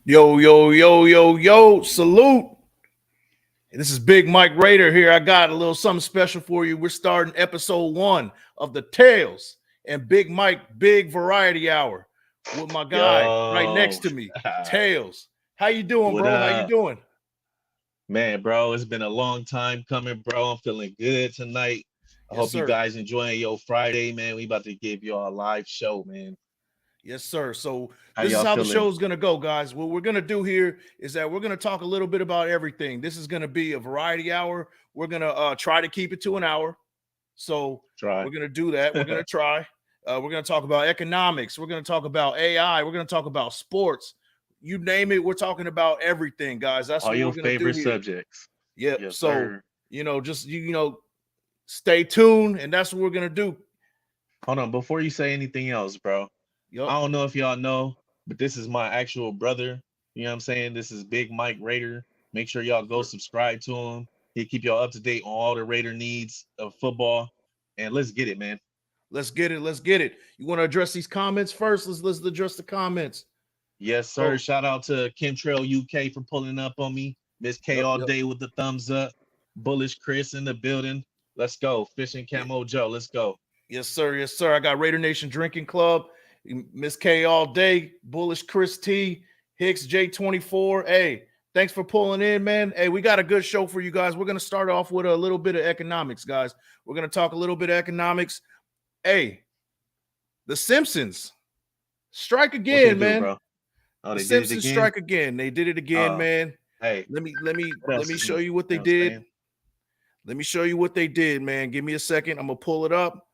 Yo, yo, yo, yo, yo, salute. This is Big Mike Raider here. I got a little something special for you. We're starting episode 1 of the Tales and Big Mike Big Variety Hour with my guy right next Yo, to me, Tales. How you doing, what bro? How you up? doing? Man, bro, it's been a long time coming, bro. I'm feeling good tonight. I Yes, hope you sir. guys enjoying your Friday, man. We about to give y'all a live show, man. Yes, sir. So How this is y'all how the feeling? show is going to go, guys. What we're going to do here is that we're going to talk a little bit about everything. This is going to be a variety hour. We're going to try to keep it to an hour. So Try. we're going to do that. We're going to try. We're going to talk about economics. We're going to talk about AI. We're going to talk about sports. You name it. We're talking about everything, guys. That's All what your we're going to do favorite here. subjects. Yep. Yes, So, sir. just, stay tuned. And that's what we're going to do. Hold on, before you say anything else, bro. Yep. I don't know if y'all know, but this is my actual brother. You know what I'm saying? This is Big Mike Raider. Make sure y'all go subscribe to him. He keep y'all up to date on all the Raider needs of football. And let's get it, man. Let's get it. Let's get it. You want to address these comments first? Let's address the comments. Yes, sir. Oh, Shout out to Chemtrail UK for pulling up on me. Miss K yep, all yep. day with the thumbs up. Bullish Chris in the building. Let's go. Fishing Camo Joe. Let's go. Yes, sir. Yes, sir. I got Raider Nation Drinking Club, Miss K all day, Bullish Chris T, Hicks J24. Hey, thanks for pulling in, man. Hey, we got a good show for you guys. We're going to start off with a little bit of economics, guys. We're going to talk a little bit of economics. Hey, the Simpsons strike What they again, do, man. bro? Oh, The they did it Simpsons again? strike again. They did it again, Uh, man. hey, Let me let me what let else me can show you you what they know what I'm did. saying? Let me show you what they did, man. Give me a second. I'm gonna pull it up.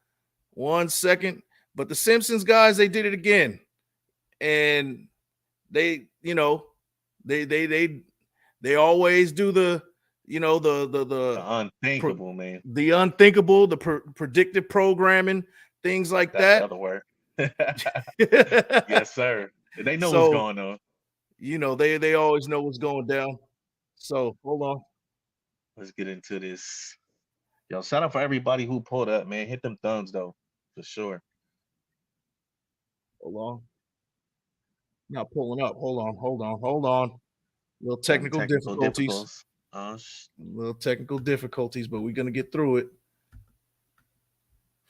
1 second. But the Simpsons guys, they did it again. And they, they they they they always do the, the The unthinkable, man. the unthinkable, the predictive programming, things like That's the that. other word. Yes, sir. They know what's So, going on. they always know what's going down. So hold on. Let's get into this. Yo, shout out for everybody who pulled up, man. Hit them thumbs though, for sure. Hold on. Not pulling up. Hold on. Little Having technical technical difficulties. difficulties. Little technical difficulties, but we're gonna get through it.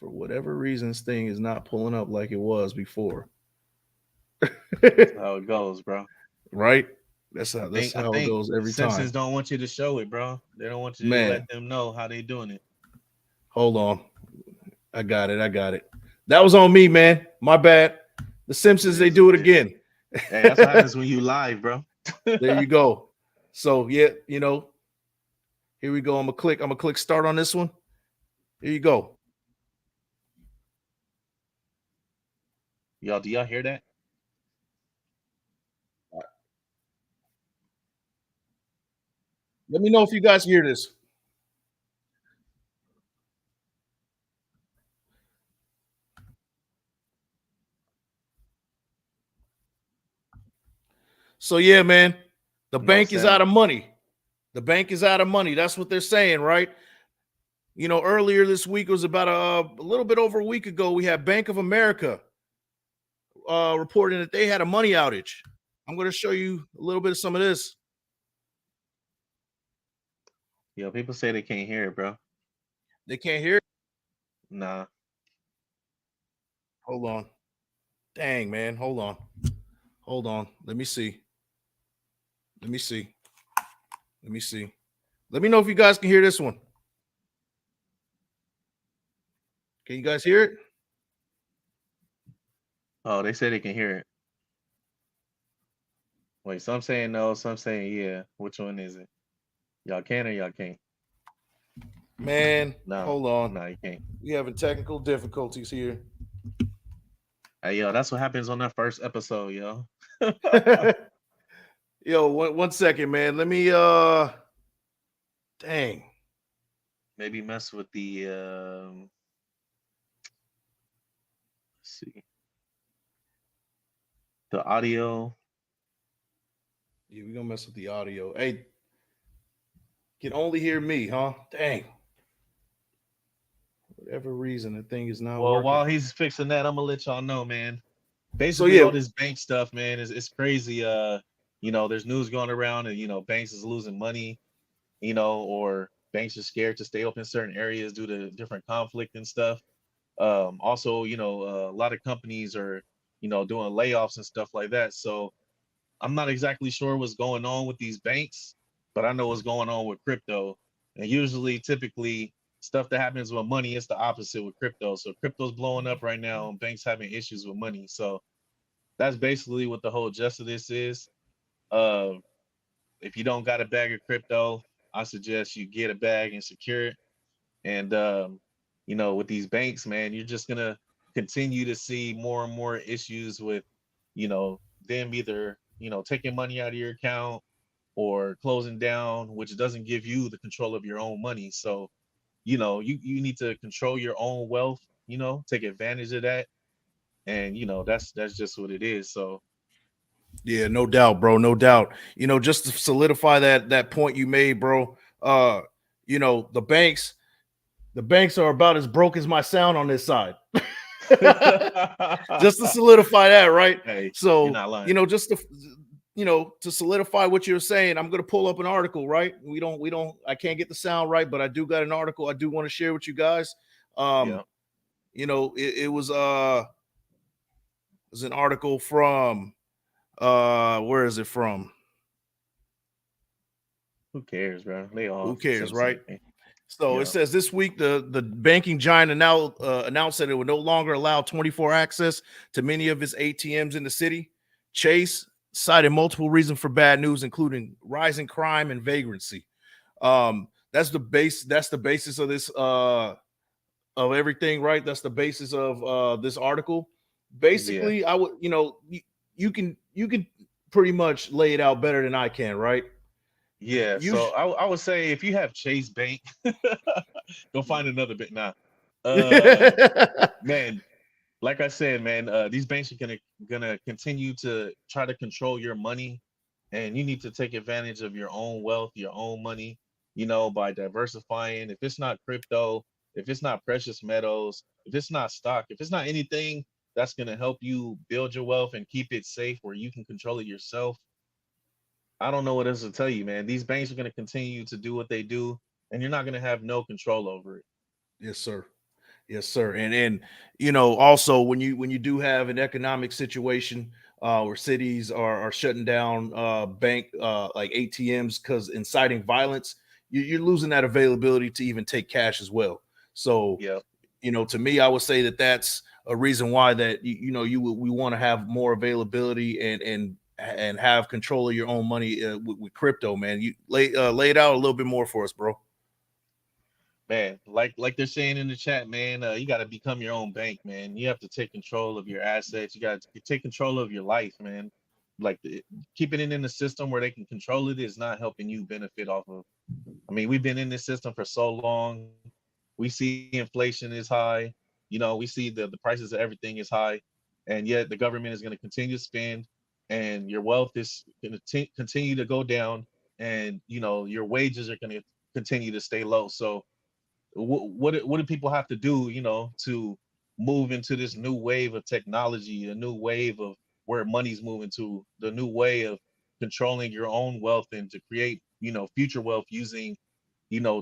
For whatever reason, this thing is not pulling up like it was before. That's how it goes, bro. Right? I That's think I how it think goes the every Simpsons time. don't want you to show it, bro. They don't want you to let Man, them know how they doing it. hold on. I got it. That was on me, man. My bad. The It Simpsons, they is what do it it is. again. Hey, that's what happens when you live, bro. There you go. So yeah, here we go. I'm gonna click start on this one. Here you go. Y'all, do y'all hear that? Let me know if you guys hear this. So yeah, man, the No bank is out sound. of money. The bank is out of money. That's what they're saying, right? Earlier this week, it was about a little bit over a week ago, we had Bank of America reporting that they had a money outage. I'm going to show you a little bit of some of this. Yo, people say they can't hear it, bro. They can't hear it. Nah. Hold on. Dang, man. Hold on. Hold on. Let me see. Let me see. Let me see. Let me know if you guys can hear this one. Can you guys hear it? Oh, they say they can hear it. Wait, some saying no, some saying yeah. Which one is it? Y'all can or y'all can't? Man, No, hold on. no, you can't. We having technical difficulties here. Hey, yo, that's what happens on that first episode, yo. Yo, one second, man. Let me dang. Maybe mess with the let's see, the audio. Yeah, we gonna mess with the audio. Hey, can only hear me, huh? Dang. Whatever reason, the thing is not Well, working. while he's fixing that, I'm gonna let y'all know, man. So Basically, yeah, all this bank stuff, man, is crazy. there's news going around, and banks is losing money, or banks are scared to stay open in certain areas due to different conflict and stuff. Also, a lot of companies are, doing layoffs and stuff like that. So I'm not exactly sure what's going on with these banks, but I know what's going on with crypto. And usually, typically, stuff that happens with money is the opposite with crypto. So crypto's blowing up right now, and banks having issues with money. So that's basically what the whole gist of this is. Uh, if you don't got a bag of crypto, I suggest you get a bag and secure it. And with these banks, man, you're just gonna continue to see more and more issues with, them either, taking money out of your account or closing down, which doesn't give you the control of your own money. So, you need to control your own wealth, take advantage of that. And that's just what it is. So Yeah, no doubt, bro. No doubt. Just to solidify that point you made, bro. The banks are about as broke as my sound on this side. Just to solidify that, right? hey, you're So, not lying. just to solidify what you're saying, I'm gonna pull up an article, right? We don't I can't get the sound right, but I do got an article I do want to share with you guys. Yeah. It was an article from where is it from? Who cares, bro? They Who all say cares, the same right? thing. So it Yeah. says this week the banking giant announced that it would no longer allow 24 access to many of its ATMs in the city. Chase cited multiple reasons for bad news, including rising crime and vagrancy. That's the base. That's the basis of this of everything, right? That's the basis of this article. Yeah. Basically, I would you can pretty much lay it out better than I can, right? Yeah. You So I would say if you have Chase Bank, go find another bank. Nah. Uh man, like I said, man, these banks are gonna continue to try to control your money, and you need to take advantage of your own wealth, your own money, by diversifying. If it's not crypto, if it's not precious metals, if it's not stock, if it's not anything that's gonna help you build your wealth and keep it safe where you can control it yourself, I don't know what else to tell you, man. These banks are gonna continue to do what they do, and you're not gonna have no control over it. Yes, sir. Yes, sir. And also when you do have an economic situation where cities are shutting down bank like ATMs because inciting violence, you're losing that availability to even take cash as well. So, Yeah. to me, I would say that that's a reason why that we want to have more availability and have control of your own money with crypto, man. You lay it out a little bit more for us, bro. Man, like they're saying in the chat, man, you got to become your own bank, man. You have to take control of your assets. You got to take control of your life, man. Like keeping it in the system where they can control it is not helping you benefit off of. I mean, we've been in this system for so long. We see inflation is high. We see the prices of everything is high, and yet the government is going to continue to spend, and your wealth is going to continue to go down, and your wages are going to continue to stay low. So what do people have to do, to move into this new wave of technology, a new wave of where money's moving to, the new way of controlling your own wealth and to create, future wealth using,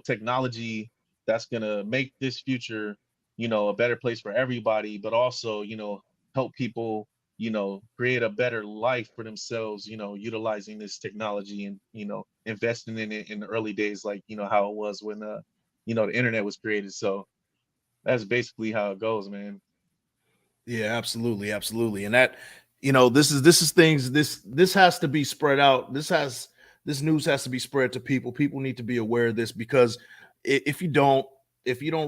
technology that's gonna make this future, a better place for everybody, but also, help people, create a better life for themselves, utilizing this technology and, investing in it in the early days, like, how it was when the internet was created. So that's basically how it goes, man. Yeah, absolutely, absolutely. And that, this is things this has to be spread out. This news has to be spread to people. People need to be aware of this because if you don't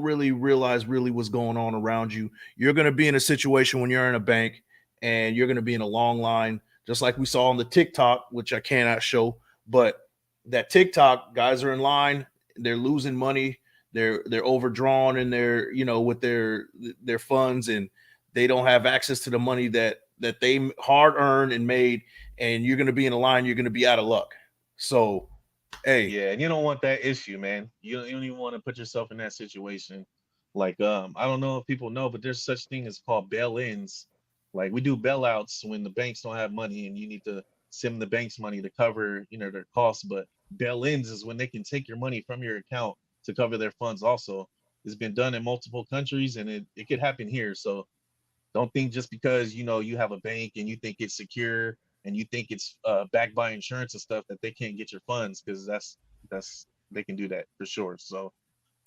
really realize really what's going on around you, you're going to be in a situation when you're in a bank and you're going to be in a long line, just like we saw on the TikTok, which I cannot show, but that TikTok guys are in line, they're losing money, they're overdrawn in their, with their funds, and they don't have access to the money that they hard earned and made, and you're going to be in a line, you're going to be out of luck. So, hey, Yeah, and you don't want that issue, man. You don't even want to put yourself in that situation. Like, I don't know if people know, but there's such thing as called bail-ins. Like we do bailouts when the banks don't have money and you need to send the bank's money to cover, their costs. But bail-ins is when they can take your money from your account to cover their funds also. It's been done in multiple countries, and it could happen here. So don't think just because you have a bank and you think it's secure and you think it's backed by insurance and stuff that they can't get your funds, because that's they can do that for sure. So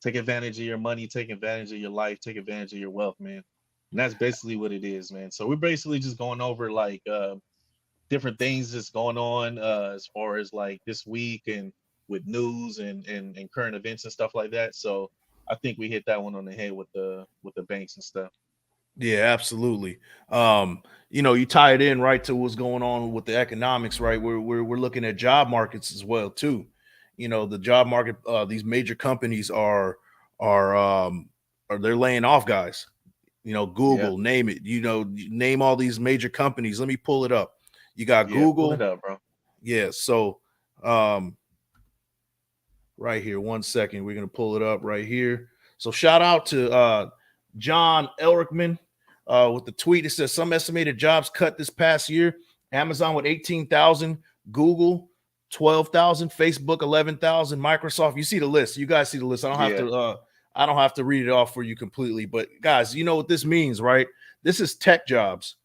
take advantage of your money, take advantage of your life, take advantage of your wealth, man. And that's basically what it is, man. So we're basically just going over like different things that's going on as far as like this week and with news and current events and stuff like that. So I think we hit that one on the head with the banks and stuff. Yeah, absolutely. You tie it in right to what's going on with the economics, right? We're looking at job markets as well too. The job market, these major companies are are they're laying off guys. Yeah. Google, name it. Name all these major companies. Let me pull it up. You got Yeah, pull it Google. up, bro. Yeah, so um right here, 1 second. We're gonna pull it up right here. So shout out to John Elrickman with the tweet. It says some estimated jobs cut this past year. Amazon with 18,000, Google 12,000, Facebook 11,000, Microsoft. You see the list. You guys see the list. Yeah. I don't have to read it off for you completely. But guys, you know what this means, right? This is tech jobs.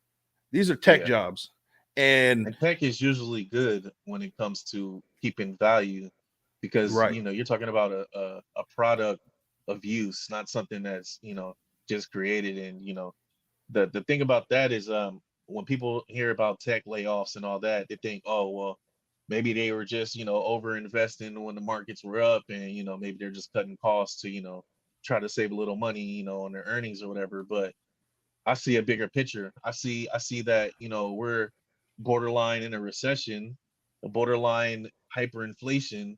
These are tech Yeah. jobs. And And tech is usually good when it comes to keeping value, because right. you're talking about a product of use, not something that's just created. And the thing about that is, when people hear about tech layoffs and all that, they think, oh well, maybe they were just over investing when the markets were up, and maybe they're just cutting costs to try to save a little money on their earnings or whatever. But I see a bigger picture. I see that we're borderline in a recession, a borderline hyperinflation,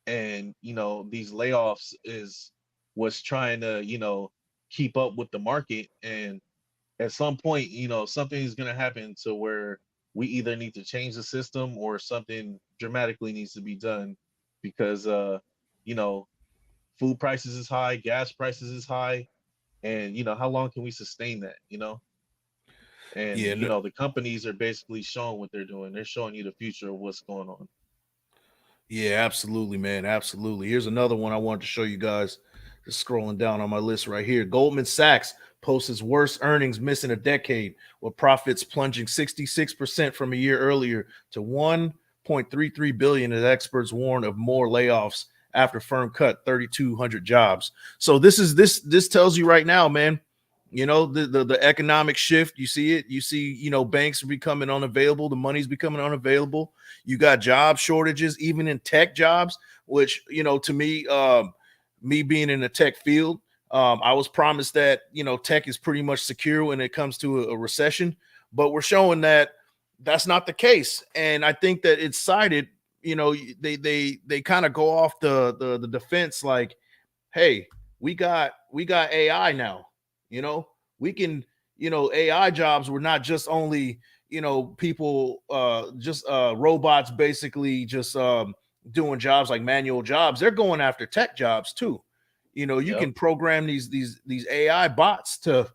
and these layoffs is what's trying to keep up with the market. And at some point, something is going to happen to where we either need to change the system or something dramatically needs to be done, because you know food prices is high, gas prices is high, and how long can we sustain that? And Yeah, the companies are basically showing what they're doing. They're showing you the future of what's going on. yeah, absolutely, man. Absolutely. Here's another one I wanted to show you guys. Just scrolling down on my list right here. Goldman Sachs posts its worst earnings missing a decade, with profits plunging 66% from a year earlier to 1.33 billion, as experts warn of more layoffs after firm cut 3,200 jobs. So this tells you right now, man. The economic shift. You see it. You see, banks are becoming unavailable. The money's becoming unavailable. You got job shortages, even in tech jobs, which, to me, me being in the tech field, I was promised that, tech is pretty much secure when it comes to a recession, but we're showing that that's not the case. And I think that it's cited, they kind of go off the defense like, hey, we got AI now. You know, we can, AI jobs were not just only, people just robots basically just doing jobs like manual jobs. They're going after tech jobs too. You Yep. can program these AI bots to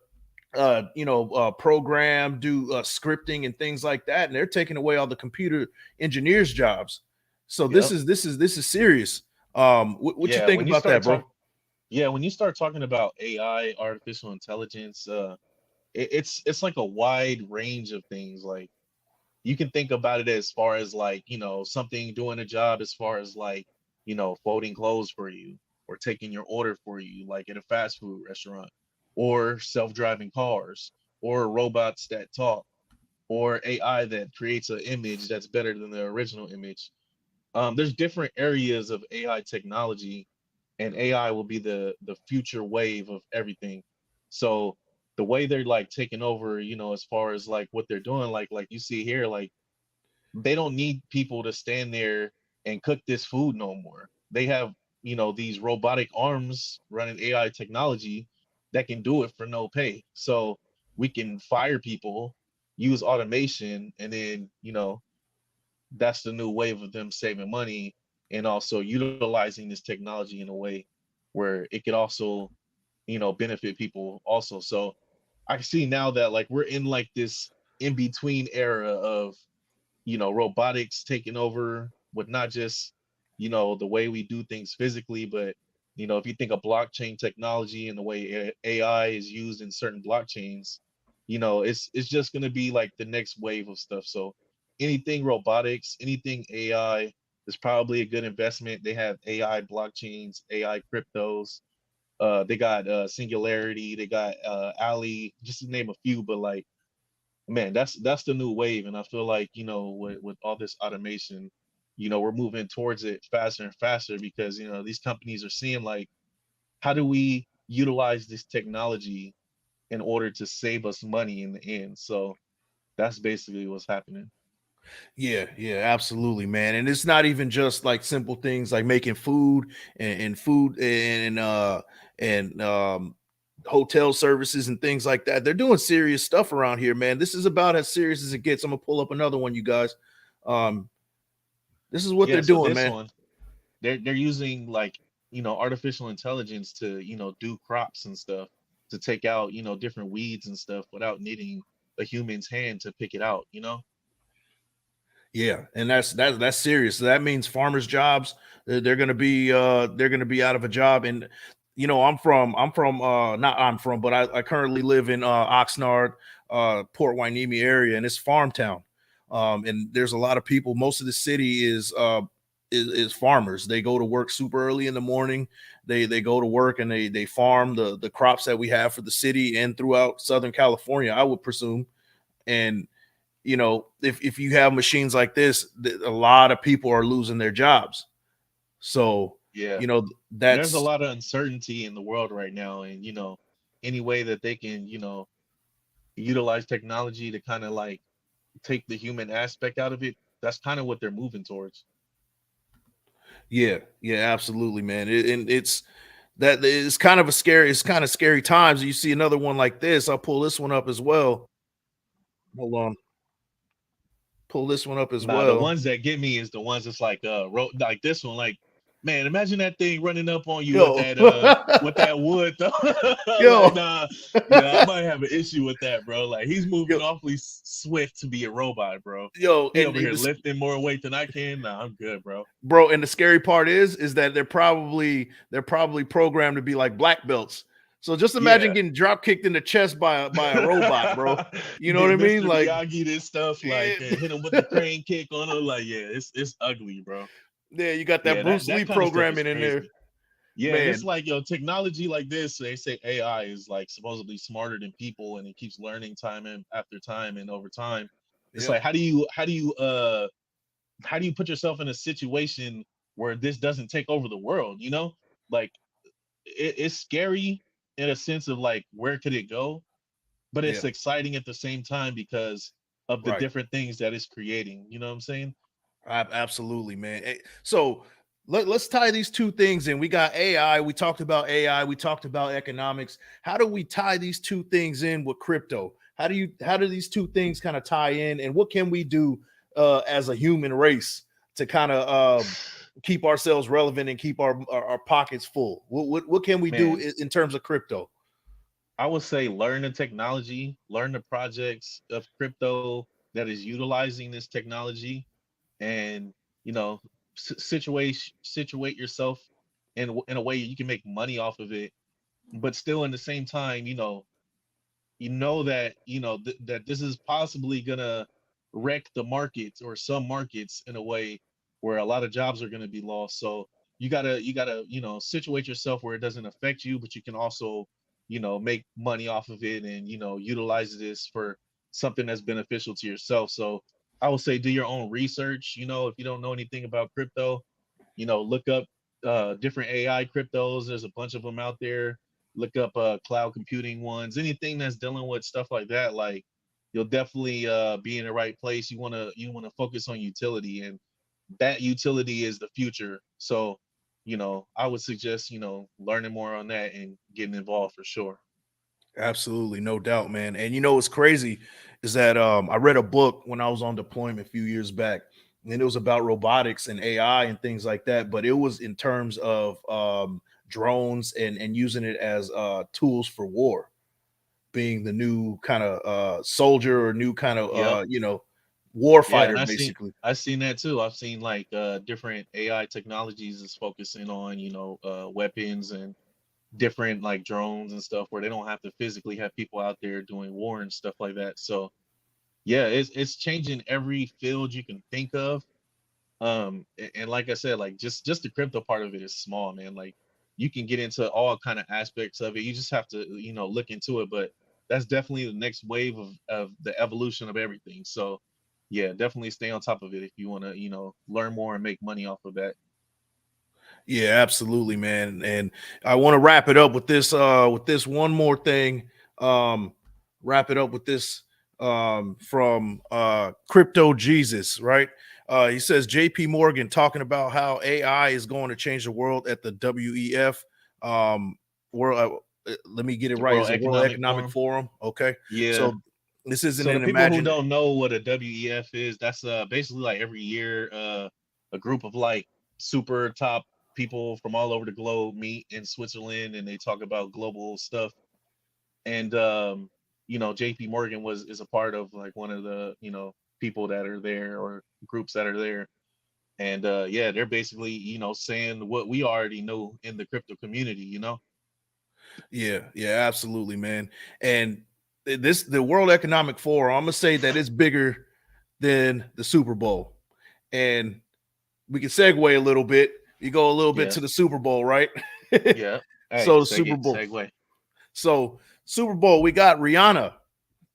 program, do scripting and things like that, and they're taking away all the computer engineers jobs. So this Yep. is this is serious. What you Yeah. think When you about start that, bro? talking, yeah, when you start talking about AI, artificial intelligence, it's like a wide range of things. Like, you can think about it as far as like something doing a job as far as like folding clothes for you, or taking your order for you, like at a fast food restaurant, or self-driving cars, or robots that talk, or AI that creates an image that's better than the original image. There's different areas of AI technology, and AI will be the future wave of everything. So the way they're like taking over, as far as like what they're doing, like you see here, like they don't need people to stand there and cook this food no more. They have, these robotic arms running AI technology that can do it for no pay. So we can fire people, use automation, and then, that's the new wave of them saving money, and also utilizing this technology in a way where it could also, benefit people also. So I see now that like we're in like this in between era of robotics taking over with not just, the way we do things physically, but if you think of blockchain technology and the way AI is used in certain blockchains, it's just going to be like the next wave of stuff. So anything robotics, anything AI is probably a good investment. They have AI blockchains, AI cryptos. They got Singularity, they got Ali, just to name a few. But like, man, that's the new wave, and I feel like with all this automation, we're moving towards it faster and faster because these companies are seeing like, how do we utilize this technology in order to save us money in the end? So that's basically what's happening. Yeah, yeah, absolutely, man. And it's not even just like simple things like making food and food and hotel services and things like that. They're doing serious stuff around here, man. This is about as serious as it gets. I'm gonna pull up another one, you guys. Um, this is what they're Yeah, so doing, this man. one, they're using like, artificial intelligence to, do crops and stuff, to take out, different weeds and stuff without needing a human's hand to pick it out. Yeah, and that's serious. So that means farmers' jobs, they're gonna be out of a job. And not I'm from, but I currently live in Oxnard, Port Hueneme area, and it's farm town. And there's a lot of people. Most of the city is farmers. They go to work super early in the morning. They go to work and they farm the crops that we have for the city and throughout Southern California, I would presume. And if you have machines like this, a lot of people are losing their jobs. So, Yeah. you know, And there's a that's lot of uncertainty in the world right now. And, any way that they can, utilize technology to kind of like take the human aspect out of it, that's kind of what they're moving towards. yeah, yeah, absolutely, man. And it's kind of scary times. You see another one like this. I'll pull this one up as well. Hold on, pull this one up as Nah, the well. ones that get me is the ones that's like like this one, like, man, imagine that thing running up on you Yo, with that wood though. Like, yo, nah, yeah, I might have an issue with that, bro. Like, he's yo, moving awfully swift to be a robot, bro. yo, He over here lifting more weight than I can. Nah, I'm good, bro. bro, and the scary part is that they're probably programmed to be like black belts. So just imagine Yeah. getting drop kicked in the chest by a robot, bro. You know what I Get mean? Mr. Like, Miyagi this stuff, like, yeah, hit him with the crane kick on him. Like, yeah, it's ugly, bro. yeah, you got that Yeah, Bruce Lee that kind of stuff is programming in there, crazy. Yeah, and it's man. like, technology like this, they say AI is like supposedly smarter than people, and it keeps learning time and after time and over time. It's Yep, like, how do you put yourself in a situation where this doesn't take over the world? Like, it's scary in a sense of like, where could it go? But yeah, it's exciting at the same time because of the right. different things that it's creating. You know what I'm saying? Absolutely, man. So let's tie these two things in. We got AI. We talked about AI. We talked about economics. How do we tie these two things in with crypto? How do these two things kind of tie in? And what can we do as a human race to kind of keep ourselves relevant and keep our pockets full? What can we do Man, in terms of crypto? I would say learn the technology, learn the projects of crypto that is utilizing this technology, and you know, situate yourself in a way you can make money off of it, but still in the same time, that that this is possibly gonna wreck the markets or some markets in a way where a lot of jobs are gonna be lost. So you gotta situate yourself where it doesn't affect you, but you can also make money off of it and utilize this for something that's beneficial to yourself. So I would say do your own research. If you don't know anything about crypto, look up different AI cryptos. There's a bunch of them out there. Look up cloud computing ones. Anything that's dealing with stuff like that, like, you'll definitely be in the right place. You wanna focus on utility, and that utility is the future. So, I would suggest learning more on that and getting involved for sure. Absolutely, no doubt, man. And what's crazy is that I read a book when I was on deployment a few years back, and it was about robotics and AI and things like that. But it was in terms of drones and using it as tools for war, being the new kind of soldier or new kind of Yep. war Yeah, and fighter, basically. I've seen that too. I've seen like different AI technologies is focusing on, weapons and different like drones and stuff where they don't have to physically have people out there doing war and stuff like that. So yeah, it's changing every field you can think of. And like I said, like just the crypto part of it is small, man. Like you can get into all kind of aspects of it. You just have to, look into it. But that's definitely the next wave of the evolution of everything. So yeah, definitely stay on top of it if you want to, learn more and make money off of that. Yeah, absolutely, man. And I want to wrap it up with this one more thing. Wrap it up with this from Crypto Jesus, right? He says JP Morgan talking about how AI is going to change the world at the WEF world let me get it The right. World Is the World Economic Economic Forum. Forum. Okay. Yeah. So this isn't So the an people who imagine. don't know what a WEF is, that's basically like every year a group of like super top people from all over the globe meet in Switzerland and they talk about global stuff. And JP Morgan is a part of like one of the, people that are there or groups that are there. And yeah, they're basically, saying what we already know in the crypto community. Yeah, yeah, absolutely, man. And the World Economic Forum, I'm gonna say that it's bigger than the Super Bowl. And we can segue a little bit. You go a little bit Yeah. to the Super Bowl, right? Yeah. Hey, So the Super Bowl. segue. So Super Bowl, we got Rihanna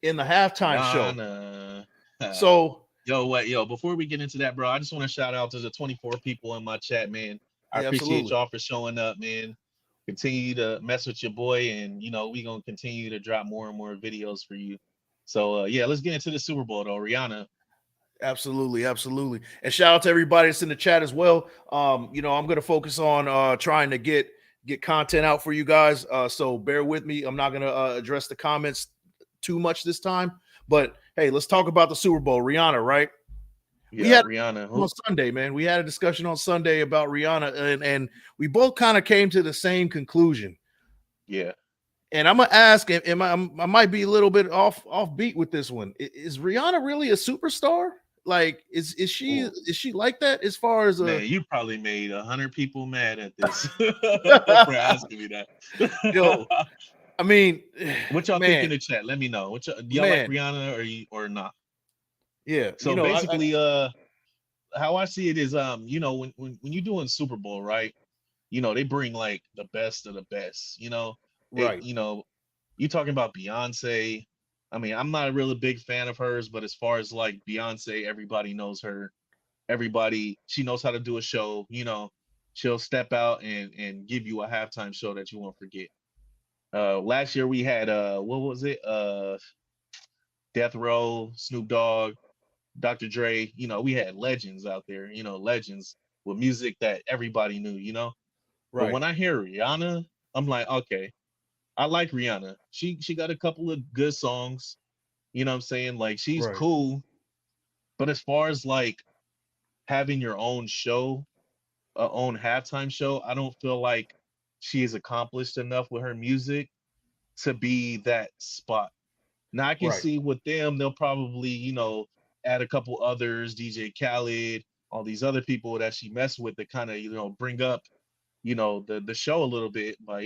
in the halftime show. Rihanna. So Yo, before we get into that, bro, I just want to shout out to the 24 people in my chat, man. I yeah, appreciate absolutely. y'all for showing up, man. Continue to mess with your boy, and we gonna continue to drop more and more videos for you. So yeah, let's get into the Super Bowl though. Rihanna. Absolutely, absolutely. And shout out to everybody that's in the chat as well. I'm gonna focus on trying to get content out for you guys. So bear with me. I'm not gonna address the comments too much this time. But hey, let's talk about the Super Bowl. Rihanna, right? We Yeah, had Rihanna. on Sunday, man. We had a discussion on Sunday about Rihanna, and we both kind of came to the same conclusion. Yeah. And I'm gonna ask, I might be a little bit off beat with this one. Is Rihanna really a superstar? Like, is Ooh, she like that as far as a man, you probably made 100 people mad at this for asking me yo? that. I mean, What y'all think man, in the chat? Let me know. Do y'all like man, Rihanna or not? yeah. So basically, how I see it is, when you're doing Super Bowl, right? They bring like the best of the best. They, right, you talking about Beyonce. I mean, I'm not a really big fan of hers, but as far as like Beyonce, everybody knows her. She knows how to do a show. She'll step out and give you a halftime show that you won't forget. Last year we had what was it? Death Row, Snoop Dogg, Dr. Dre. We had legends out there. Legends with music that everybody knew. But right, when I hear Rihanna, I'm like, okay, I like Rihanna. She got a couple of good songs. You know what I'm saying? Like she's right, cool. But as far as like having your own show, own halftime show, I don't feel like she is accomplished enough with her music to be that spot. Now I can right, see with them, they'll probably, add a couple others, DJ Khaled, all these other people that she messed with that kind of, bring up, the show a little bit by,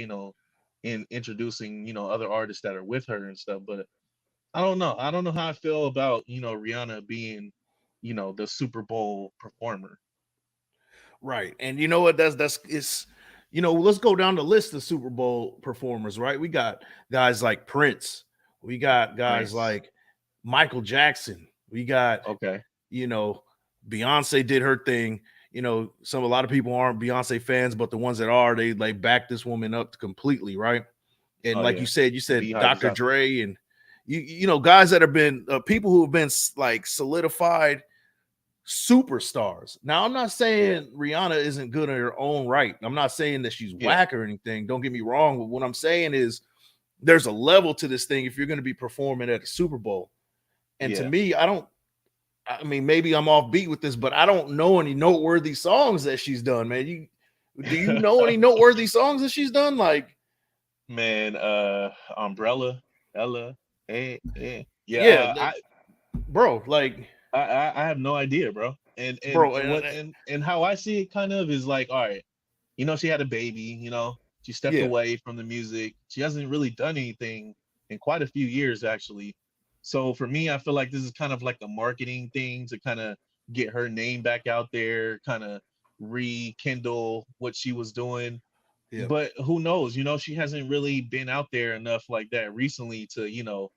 in introducing, other artists that are with her and stuff. But I don't know. I don't know how I feel about, Rihanna being, the Super Bowl performer. right. And you know what? That's it's let's go down the list of Super Bowl performers. Right, we got guys like Prince. We got guys Prince. like Michael Jackson. We got Okay. you know, Beyonce did her thing. A lot of people aren't Beyonce fans, but the ones that are, they like back this woman up completely, right? And Oh like yeah. you The said Beehive is Dr. out there. Dre and guys that have been people who have been like solidified superstars. Now, I'm not Yeah. saying Rihanna isn't good in her own right. I'm not saying that she's Yeah. whack or anything. Don't get me wrong. But what I'm saying is there's a level to this thing if you're going to be performing at a Super Bowl. And to Yeah. me, I mean, maybe I'm off beat with this, but I don't know any noteworthy songs that she's done, man. Do you know any noteworthy songs that she's done? Like, Man, Umbrella, Ella, hey, hey. Yeah, yeah, I bro, like I have no idea, bro. bro. And how I see it kind of is like, all right, she had a baby, she stepped Yeah, away from the music. She hasn't really done anything in quite a few years, actually. So for me, I feel like this is kind of like a marketing thing to kind of get her name back out there, kind of rekindle what she was doing. yeah, But who knows? She hasn't really been out there enough like that recently to, you know,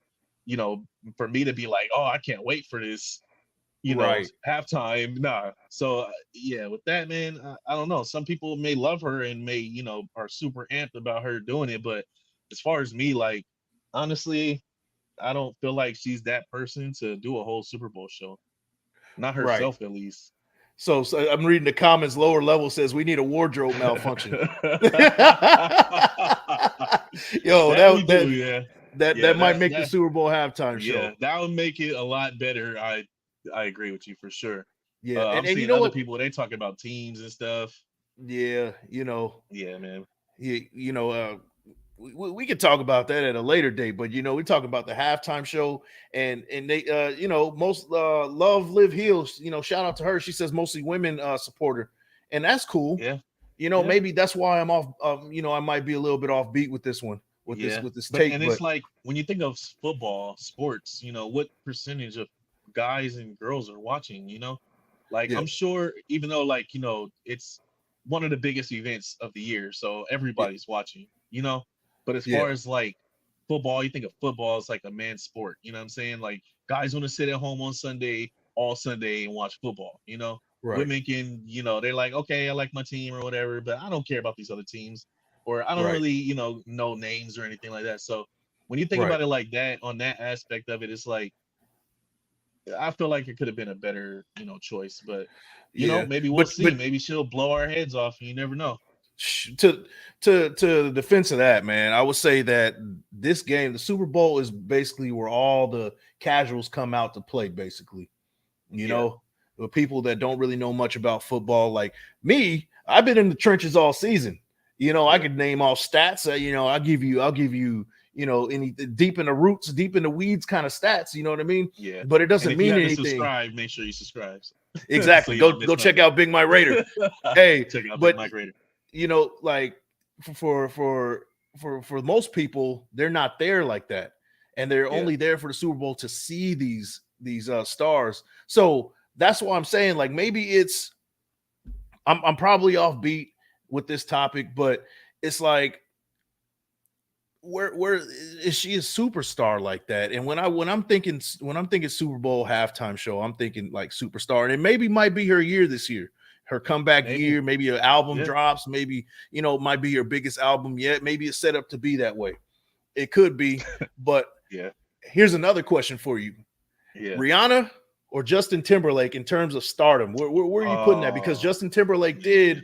for me to be like, oh, I can't wait for this, right, halftime. Nah. So yeah, with that, man, I don't know. Some people may love her and may, are super amped about her doing it. But as far as me, like, honestly, I don't feel like she's that person to do a whole Super Bowl show. Not right. herself, at least. So I'm reading the comments. Lower level says we need a wardrobe malfunction. Yo, That we that do, that yeah. that Yeah, might that make the that Super Bowl halftime yeah, show. that would make it a lot better. I agree with you for sure. Yeah, I'm and you seeing know other what? people, they talk about teams and stuff. Yeah, Yeah, man. you know, we could talk about that at a later date, but we talk about the halftime show, and they, most love live heals. Shout out to her. She says mostly women support her, and that's cool. Yeah, yeah, Maybe that's why I'm off. I might be a little bit off beat with this one, yeah. with this But take, and but it's like when you think of football, sports, what percentage of guys and girls are watching, Like yeah, I'm sure even though like, it's one of the biggest events of the year, so yeah, everybody's watching. But as yeah, far as like football, you think of football as like a man's sport, you know what I'm saying? Like guys want to sit at home on Sunday, all Sunday and watch football. right, Women can, they're like, okay, I like my team or whatever, but I don't care about these other teams. Or I don't right, really, know names or anything like that. So when you think right, about it like that, on that aspect of it, it's like I feel like it could have been a better, choice, but yeah, maybe we'll but see. Maybe she'll blow our heads off. You never know. to the defense of that, man, I would say that this game, the Super Bowl, is basically where all the casuals come out to play. Basically, Yeah. the people that don't really know much about football, like me. I've been in the trenches all season. I Yeah. could name all stats. I'll give you, any deep in the roots, deep in the weeds kind of stats. You know what I mean? Yeah. But it And doesn't if you mean haven't anything. subscribed, make sure you subscribe so Exactly. you don't Go miss check nothing. out Big My Raider. Hey, Check out Big but Mike Raider. like for most people, they're not there like that, and they're Yeah. only there for the Super Bowl to see these stars. So that's why I'm saying, like, maybe I'm probably offbeat with this topic, but it's like, where is she a superstar like that? And when I'm thinking Super Bowl halftime show, I'm thinking like superstar, and it maybe might be her year this year, her comeback Maybe. year. Maybe an album Yeah. drops. Maybe it might be her biggest album yet. Maybe it's set up to be that way. It could be, but Yeah. here's another question for you: Yeah. Rihanna or Justin Timberlake in terms of stardom? Where are you putting that? Because Oh Justin Timberlake man.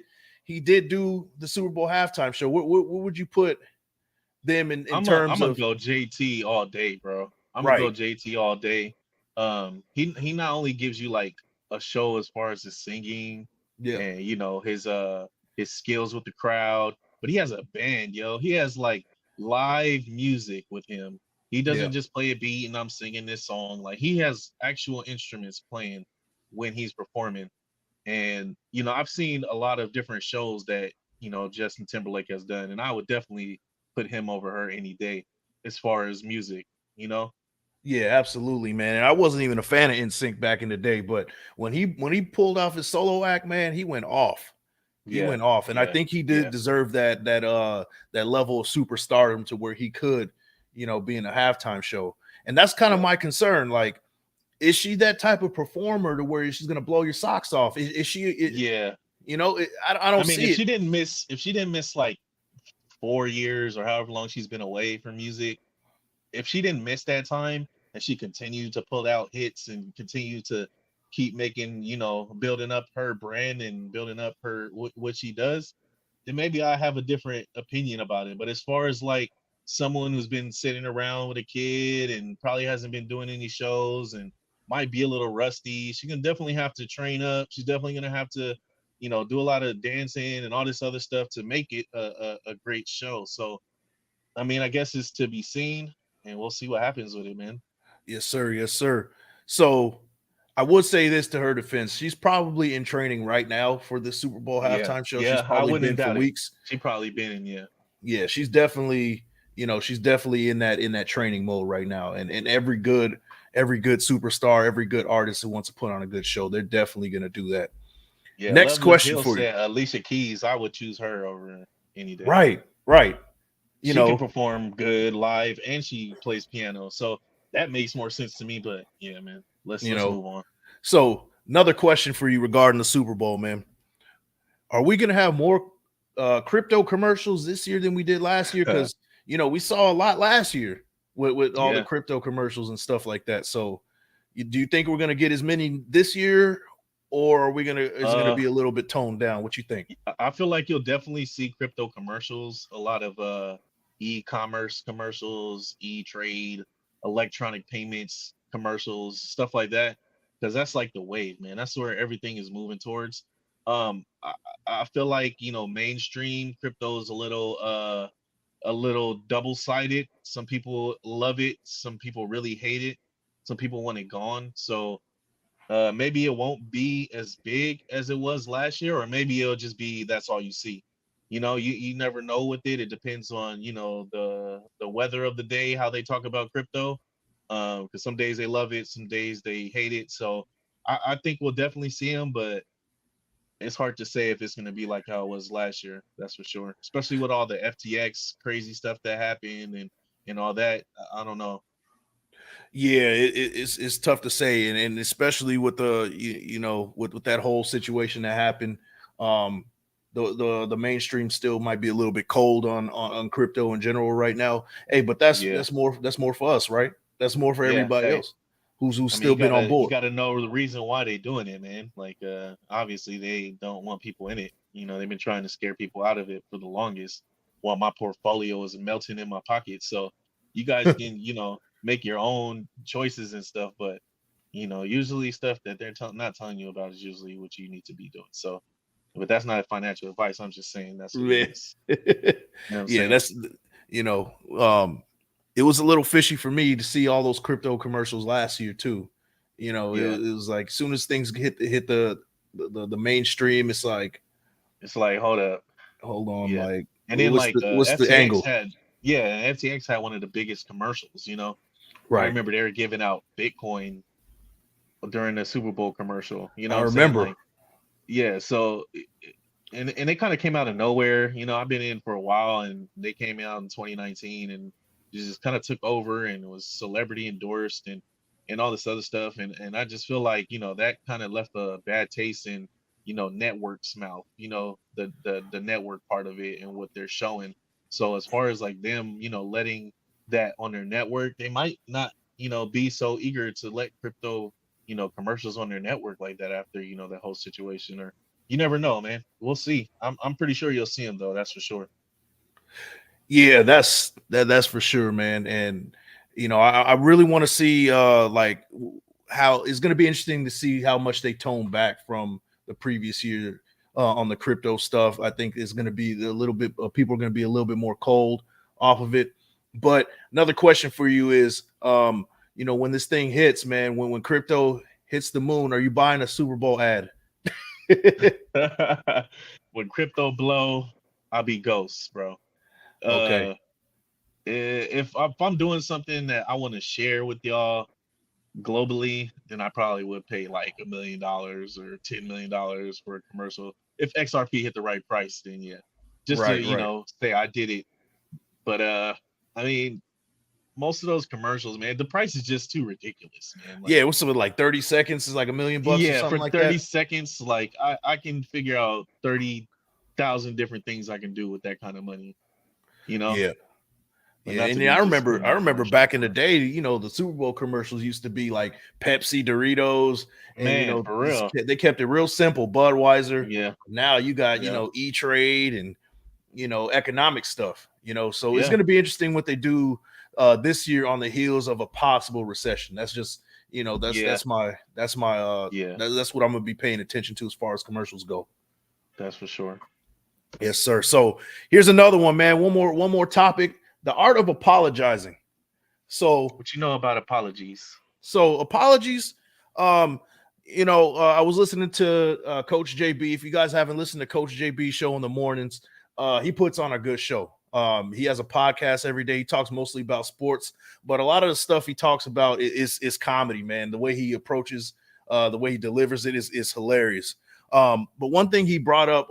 did do the Super Bowl halftime show. Where would you put them in I'm terms gonna of? go JT all day, bro. I'm gonna go Right. JT all day. He not only gives you like a show as far as his singing Yeah. and his skills with the crowd, but he has a band, yo. He has like live music with him. He Yeah. doesn't just play a beat and I'm singing this song. Like he has actual instruments playing when he's performing. And I've seen a lot of different shows that Justin Timberlake has done, and I would definitely put him over her any day as far as music. You know? Yeah, absolutely, man. And I wasn't even a fan of NSYNC back in the day, but when he pulled off his solo act, man, he went off. He Yeah, went off, and I yeah, think he did yeah, deserve that level of superstardom to where he could, be in a halftime show. And that's kind of yeah, my concern. Like, is she that type of performer to where she's gonna blow your socks off? Is she? yeah. I I don't mean, see it. if she didn't miss like 4 years or however long she's been away from music, if she didn't miss that time and she continued to pull out hits and continue to keep making, building up her brand and building up her what she does, then maybe I have a different opinion about it. But as far as like someone who's been sitting around with a kid and probably hasn't been doing any shows and might be a little rusty, she's gonna definitely have to train up. She's definitely gonna have to, do a lot of dancing and all this other stuff to make it a great show. So I mean, I guess it's to be seen, and we'll see what happens with it, man. Yes, sir. Yes, sir. So I would say this to her defense. She's probably in training right now for the Super Bowl Yeah, halftime show. She's yeah, I probably wouldn't been for doubt it. weeks. She probably been in, yeah. Yeah, she's definitely, she's definitely in that training mode right now. And every good superstar, every good artist who wants to put on a good show, they're definitely gonna do that. Yeah, Next Loveless question Hill for you. said Alicia Keys. I would choose her over any day. Right, right. She can perform good live and she plays piano, so that makes more sense to me. But yeah, man, let's move on. So another question for you regarding the Super Bowl, man. Are we gonna have more crypto commercials this year than we did last year? Because we saw a lot last year with all the crypto commercials and stuff like that. So do you think we're gonna get as many this year, or is it gonna be a little bit toned down? What you think? I feel like you'll definitely see crypto commercials, a lot of e-commerce commercials, e-trade, electronic payments commercials, stuff like that, because that's like the wave, man. That's where everything is moving towards. I feel like mainstream crypto is a little double-sided. Some people love it, some people really hate it, some people want it gone. So maybe it won't be as big as it was last year, or maybe it'll just be that's all you see. You never know with it. It depends on the weather of the day, how they talk about crypto. Because some days they love it, some days they hate it. So I think we'll definitely see them, but it's hard to say if it's going to be like how it was last year. That's for sure. Especially with all the FTX crazy stuff that happened and all that. I don't know. Yeah, it's tough to say, and especially with the with that whole situation that happened, the mainstream still might be a little bit cold on crypto in general right now. Hey, but that's more for us, right? That's more for everybody else who's still been on board. You gotta know the reason why they're doing it, man. Like obviously they don't want people in it. They've been trying to scare people out of it for the longest while my portfolio is melting in my pocket. So you guys can, make your own choices and stuff, but usually stuff that they're not telling you about is usually what you need to be doing. So, but that's not financial advice. I'm just saying that's what it is. Yeah, that's it was a little fishy for me to see all those crypto commercials last year too. It was like as soon as things hit the mainstream, it's like hold on, like, and then what's the angle? FTX had one of the biggest commercials. Right. I remember they were giving out Bitcoin during the Super Bowl commercial. I remember. Like, yeah. So, and they kind of came out of nowhere. I've been in for a while, and they came out in 2019 and just kind of took over, and it was celebrity endorsed and all this other stuff. And I just feel like that kind of left a bad taste in network's mouth. The network part of it and what they're showing. So as far as like them, letting that on their network, they might not be so eager to let crypto commercials on their network like that after that whole situation. Or you never know, man. We'll see. I'm pretty sure you'll see them though, that's for sure. Yeah, that's for sure, man. And I really want to see like how it's going to be interesting to see how much they tone back from the previous year on the crypto stuff. I think it's going to be a little bit people are going to be a little bit more cold off of it. But another question for you is when this thing hits, man, when crypto hits the moon, are you buying a Super Bowl ad? When crypto blow, I'll be ghosts, bro. Okay. If I'm doing something that I want to share with y'all globally, then I probably would pay like $1 million or $10 million for a commercial. If XRP hit the right price, then yeah, just to say I did it. But I mean, most of those commercials, man, the price is just too ridiculous, man. Like, it was something like 30 seconds is like $1 million or something like that. For 30 seconds, like I can figure out 30,000 different things I can do with that kind of money. Yeah. Yeah, and I remember back in the day, the Super Bowl commercials used to be like Pepsi, Doritos, and for real, they kept it real simple. Budweiser. Yeah. Now you got E-Trade and economic stuff. So it's going to be interesting what they do this year on the heels of a possible recession. That's just that's what I'm gonna be paying attention to as far as commercials go. That's for sure. Yes, sir. So here's another one, man. One more topic. The art of apologizing. So what you know about apologies? So apologies. I was listening to Coach JB. If you guys haven't listened to Coach JB show in the mornings, he puts on a good show. He has a podcast every day. He talks mostly about sports, but a lot of the stuff he talks about is comedy, man. The way he approaches, the way he delivers it is hilarious. But one thing he brought up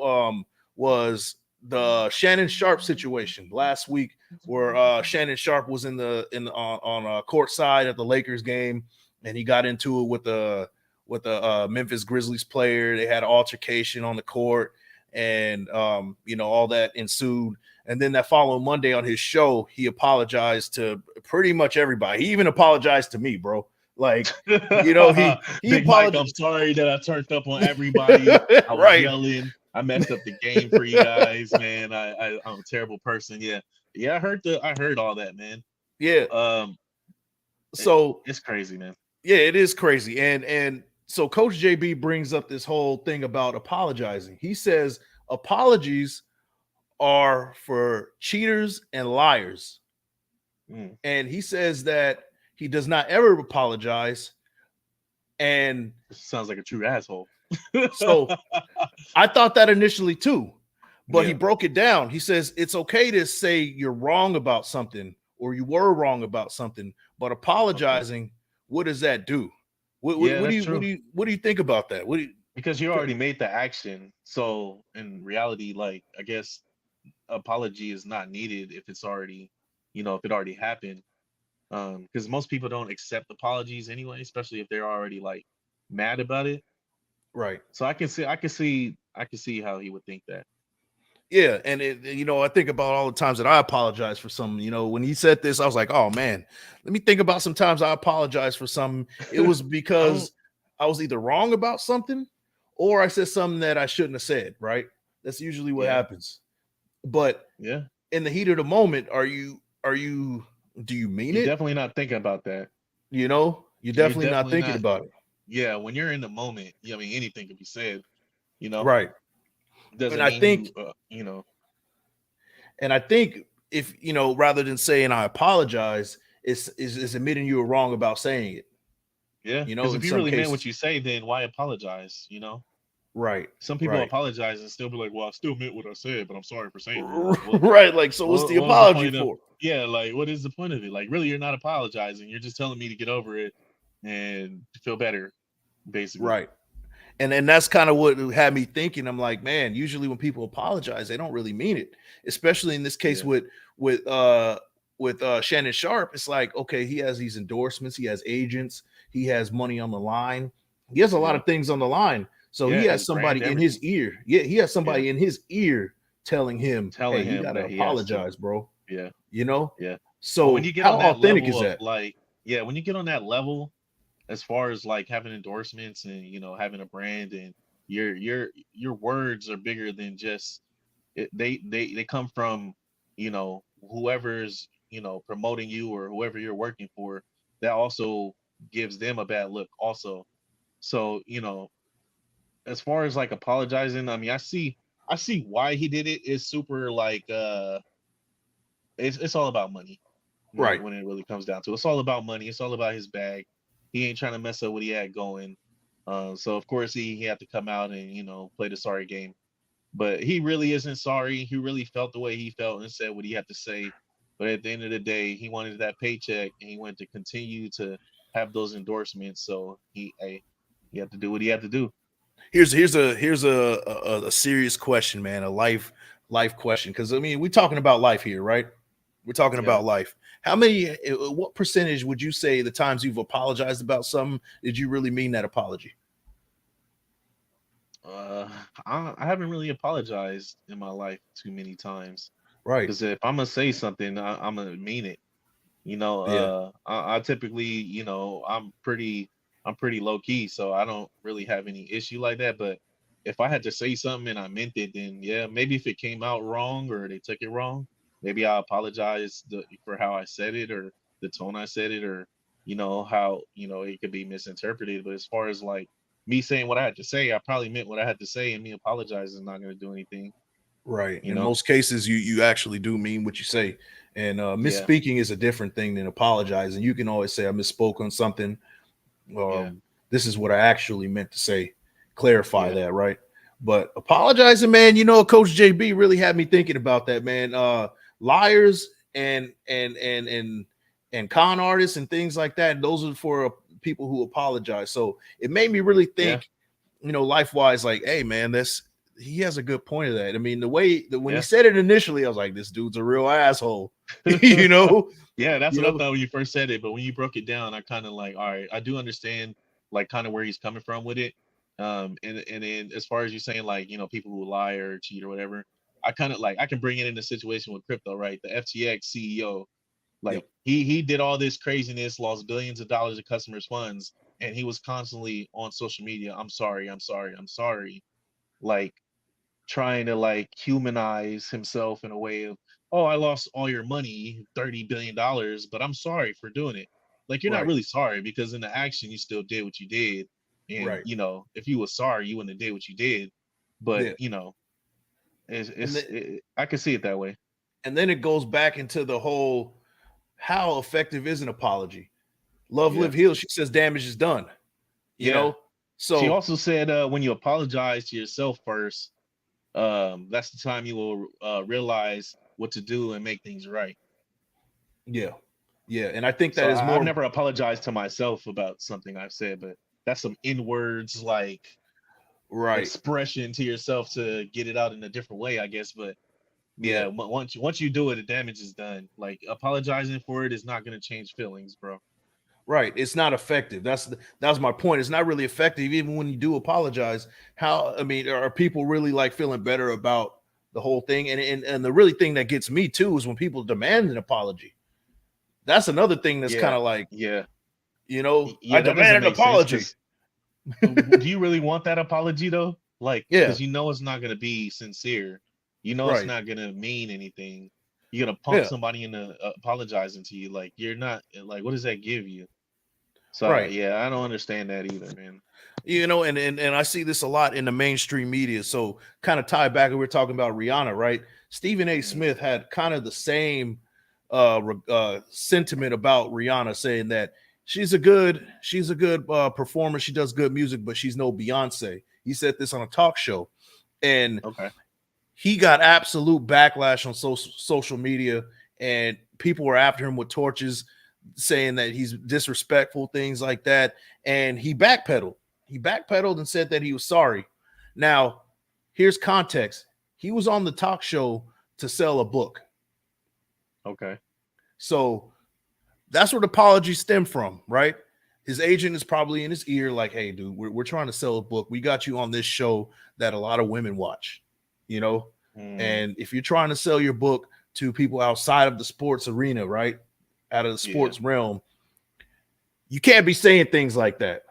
was the Shannon Sharp situation last week, where Shannon Sharp was on court side at the Lakers game, and he got into it with a Memphis Grizzlies player. They had an altercation on the court, and all that ensued. And then that following Monday on his show, he apologized to pretty much everybody. He even apologized to me, bro. Like, he Big Mike, I'm apologized. sorry that I turned up on everybody. I was Right. yelling. I messed up the game for you guys, man. I'm a terrible person. Yeah. I heard all that, man. Yeah. So it's crazy, man. Yeah, it is crazy. And so Coach JB brings up this whole thing about apologizing. He says apologies are for cheaters and liars. And he says that he does not ever apologize. And sounds like a true asshole. So I thought that initially too, but he broke it down. He says it's okay to say you're wrong about something or you were wrong about something, but apologizing, what does that do? What do you think about that? Because you already made the action. So in reality, like, I guess apology is not needed if it's already, if it already happened. Because most people don't accept apologies anyway, especially if they're already like mad about it. Right. So I can see how he would think that. Yeah, and I think about all the times that I apologize for something. When he said this, I was like, "Oh man, let me think about some times I apologize for something." It was because I was either wrong about something, or I said something that I shouldn't have said. Right? That's usually what happens. But in the heat of the moment, do you mean You're it? definitely not thinking about that. You're definitely not thinking about it. Yeah, when you're in the moment, anything can be said. Right. Doesn't and I mean think, And I think if rather than saying I apologize, is admitting you were wrong about saying it. Yeah, because if you really meant what you say, then why apologize? Right. Some people apologize and still be like, "Well, I still meant what I said, but I'm sorry for saying it." Like, right. Like, so what's the apology for? Yeah, like, what is the point of it? Like, really, you're not apologizing. You're just telling me to get over it and feel better, basically. Right. And that's kind of what had me thinking. I'm like, man, usually when people apologize, they don't really mean it. Especially in this case with Shannon Sharp. It's like, okay, he has these endorsements, he has agents, he has money on the line, he has a lot of things on the line. So he has somebody in his ear. Yeah, he has somebody in his ear telling him, hey, you gotta apologize, bro. Yeah. Yeah. So when you get how on that authentic level is that? when you get on that level, as far as like having endorsements and having a brand, and your words are bigger than just it, they come from whoever's promoting you or whoever you're working for. That also gives them a bad look also. So as far as like apologizing, I mean, I see why he did it. It's super like it's all about money. Right. When it really comes down to it. It's all about money. It's all about his bag. He ain't trying to mess up what he had going. So of course he had to come out and play the sorry game. But he really isn't sorry. He really felt the way he felt and said what he had to say. But at the end of the day, he wanted that paycheck and he wanted to continue to have those endorsements. So he had to do what he had to do. Here's a serious question, man. A life question. Because I mean, we're talking about life here, right? We're talking about life. What percentage would you say the times you've apologized about something did you really mean that apology? I haven't really apologized in my life too many times. Right. Because if I'm gonna say something, I'm gonna mean it. I typically, I'm pretty low key, so I don't really have any issue like that. But if I had to say something and I meant it, then yeah, maybe if it came out wrong or they took it wrong, maybe I apologize for how I said it or the tone I said it, or how it could be misinterpreted. But as far as like me saying what I had to say, I probably meant what I had to say, and me apologizing is not going to do anything. Right. In most cases, you actually do mean what you say. And misspeaking is a different thing than apologizing. You can always say I misspoke on something. this is what I actually meant to say. Clarify Yeah. that, right? But apologizing, man, Coach JB really had me thinking about that, man. Liars and con artists and things like that, those are for people who apologize. So it made me really Yeah. think, life wise, like, hey, man, he has a good point of that. I mean, the way that when he Yeah. said it initially, I was like, this dude's a real asshole, you know. Yeah, that's You what I know, thought when you first said it. But when you broke it down, I kind of like, all right, I do understand like kind of where he's coming from with it. And then as far as you saying like, people who lie or cheat or whatever, I kind of like I can bring it in a situation with crypto, right? The FTX CEO, like yep, he did all this craziness, lost billions of dollars of customers' funds, and he was constantly on social media. I'm sorry, I'm sorry, I'm sorry. Like trying to like humanize himself in a way of, oh, I lost all your money, $30 billion, but I'm sorry for doing it. Like you're not right, really sorry because in the action you still did what you did. And right, if you were sorry, you wouldn't have did what you did. But yeah, and then I can see it that way. it goes back into the whole how effective is an apology? Love, Yeah. live, heal. She says damage is done. You Yeah. know, She so also said when you apologize to yourself first, that's the time you will realize what to do and make things right. yeah, yeah, and I think So that is I've more never apologized to myself about something I've said, but that's some in words like right. expression to yourself to get it out in a different way, I guess. But Yeah, yeah, once you do it, the damage is done. Like apologizing for it is not going to change feelings, bro. right. It's not effective. That's my point. It's not really effective, even when you do apologize. How I mean, are people really like feeling better about the whole thing? And the really thing that gets me too is when people demand an apology. That's another thing that's kind Yeah, of like, yeah, I yeah. That demand doesn't an make sense apology. because do you really want that apology though? Like, Yeah, because it's not going to be sincere. It's right. not going to mean anything. You're going to punk Yeah, somebody into apologizing to you. Like, you're not, like, what does that give you? So, right. yeah, I don't understand that either, man. And I see this a lot in the mainstream media. So kind of tie back, we were talking about Rihanna, right? Stephen A. Mhm. Smith had kind of the same sentiment about Rihanna, saying that she's a good performer, she does good music, but she's no Beyonce. He said this on a talk show, and Okay. he got absolute backlash on social media, and people were after him with torches, saying that he's disrespectful, things like that. And he backpedaled. He backpedaled and said that he was sorry. Now, here's context. He was on the talk show to sell a book. Okay. So that's where the apology stemmed from, right? His agent is probably in his ear, like, hey, dude, we're trying to sell a book. We got you on this show that a lot of women watch, you know? Mm, And if you're trying to sell your book to people outside of the sports arena, right? Out of the yeah. sports realm, you can't be saying things like that.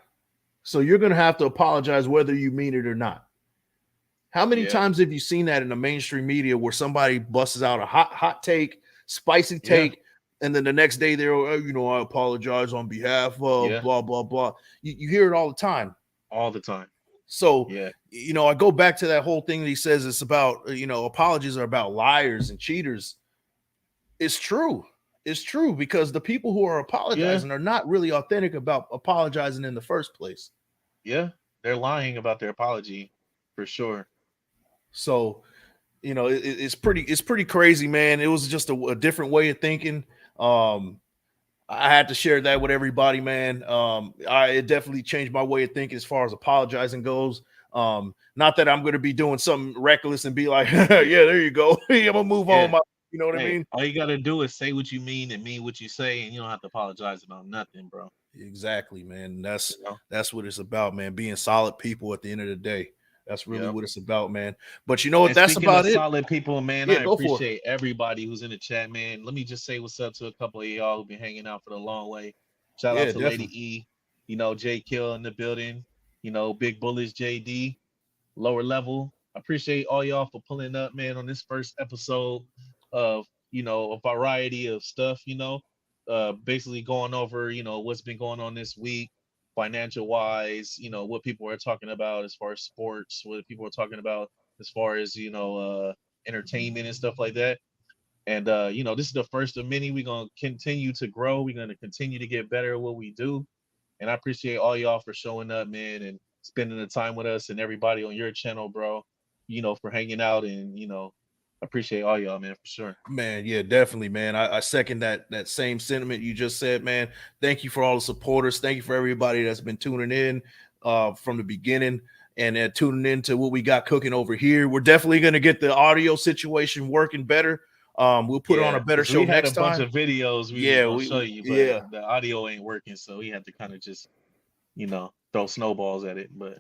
So you're going to have to apologize whether you mean it or not. How many Yeah. times have you seen that in the mainstream media where somebody busts out a hot take, spicy Yeah. take, and then the next day they're, oh, I apologize on behalf of Yeah. blah, blah, blah. You hear it all the time. All the time. So, Yeah. I go back to that whole thing that he says it's about, apologies are about liars and cheaters. It's true. It's true because the people who are Yeah. apologizing are not really authentic about apologizing in the first place. Yeah. They're lying about their apology for sure. So, it's pretty crazy, man. It was just a different way of thinking. Um, I had to share that with everybody, man. It definitely changed my way of thinking as far as apologizing goes. Not that I'm going to be doing something reckless and be like, yeah, there you go. I'm gonna move on. Yeah. You know what I Hey, mean? all you gotta do is say what you mean and mean what you say, and you don't have to apologize about nothing, bro. Exactly, man. You That's know? that's what it's about, man. Being solid people at the end of the day. That's really Yep. what it's about, man. But you know what? And That's speaking of about it. solid people, man, Yeah, I go for it. appreciate everybody who's in the chat, man. Let me just say what's up to a couple of y'all who've been hanging out for the long way. Shout out Yeah, to Lady definitely. E, J Kill in the building, Big Bullish JD, lower level. I appreciate all y'all for pulling up, man, on this first episode of, a variety of stuff, basically going over, what's been going on this week, financial wise, what people are talking about as far as sports, what people are talking about as far as, entertainment and stuff like that. And this is the first of many. We're gonna continue to grow. We're gonna continue to get better at what we do. And I appreciate all y'all for showing up, man, and spending the time with us, and everybody on your channel, bro. You know, for hanging out, and I appreciate all y'all, man, for sure. Man, yeah, definitely, man. I second that same sentiment you just said, man. Thank you for all the supporters. Thank you for everybody that's been tuning in from the beginning and tuning into what we got cooking over here. We're definitely going to get the audio situation working better. We'll put it on a better show we had next a bunch time. of videos we was Yeah, gonna show you, but yeah, the audio ain't working, so we had to kind of just throw snowballs at it. But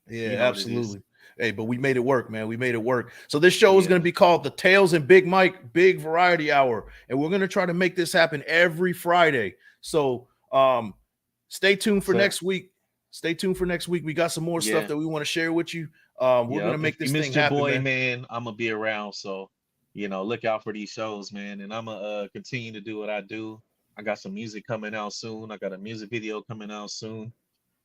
yeah, you know what it is. absolutely. Hey, but we made it work, man. We made it work. So this show is Yeah. going to be called the Tales and Big Mike Big Variety Hour, and we're going to try to make this happen every Friday. So stay tuned for next week. Stay tuned for next week. We got some more stuff that we want to share with you. We're going to make If this you thing missed your happen, boy, man. I'm gonna be around, so look out for these shows, man. And I'm gonna continue to do what I do. I got some music coming out soon. I got a music video coming out soon.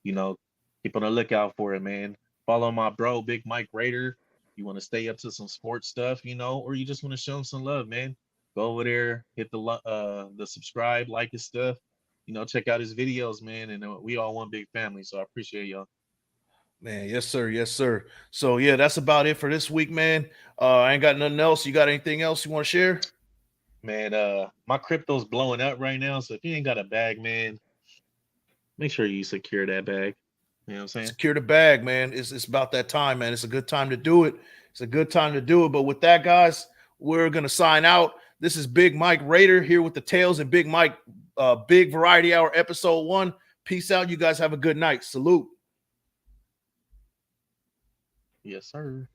You know, keep on the lookout for it, man. Follow my bro, Big Mike Raider. You want to stay up to some sports stuff, or you just want to show him some love, man. Go over there, hit the subscribe, like his stuff. Check out his videos, man. And we all one big family, so I appreciate y'all. Man, yes, sir. Yes, sir. So yeah, that's about it for this week, man. I ain't got nothing else. You got anything else you want to share? Man, my crypto's blowing up right now, so if you ain't got a bag, man, make sure you secure that bag. You know what I'm saying? Secure the bag, man. It's about that time, man. It's a good time to do it. It's a good time to do it. But with that, guys, we're gonna sign out. This is Big Mike Raider here with the Tales and Big Mike Big Variety Hour episode 1. Peace out. You guys have a good night. Salute. Yes, sir.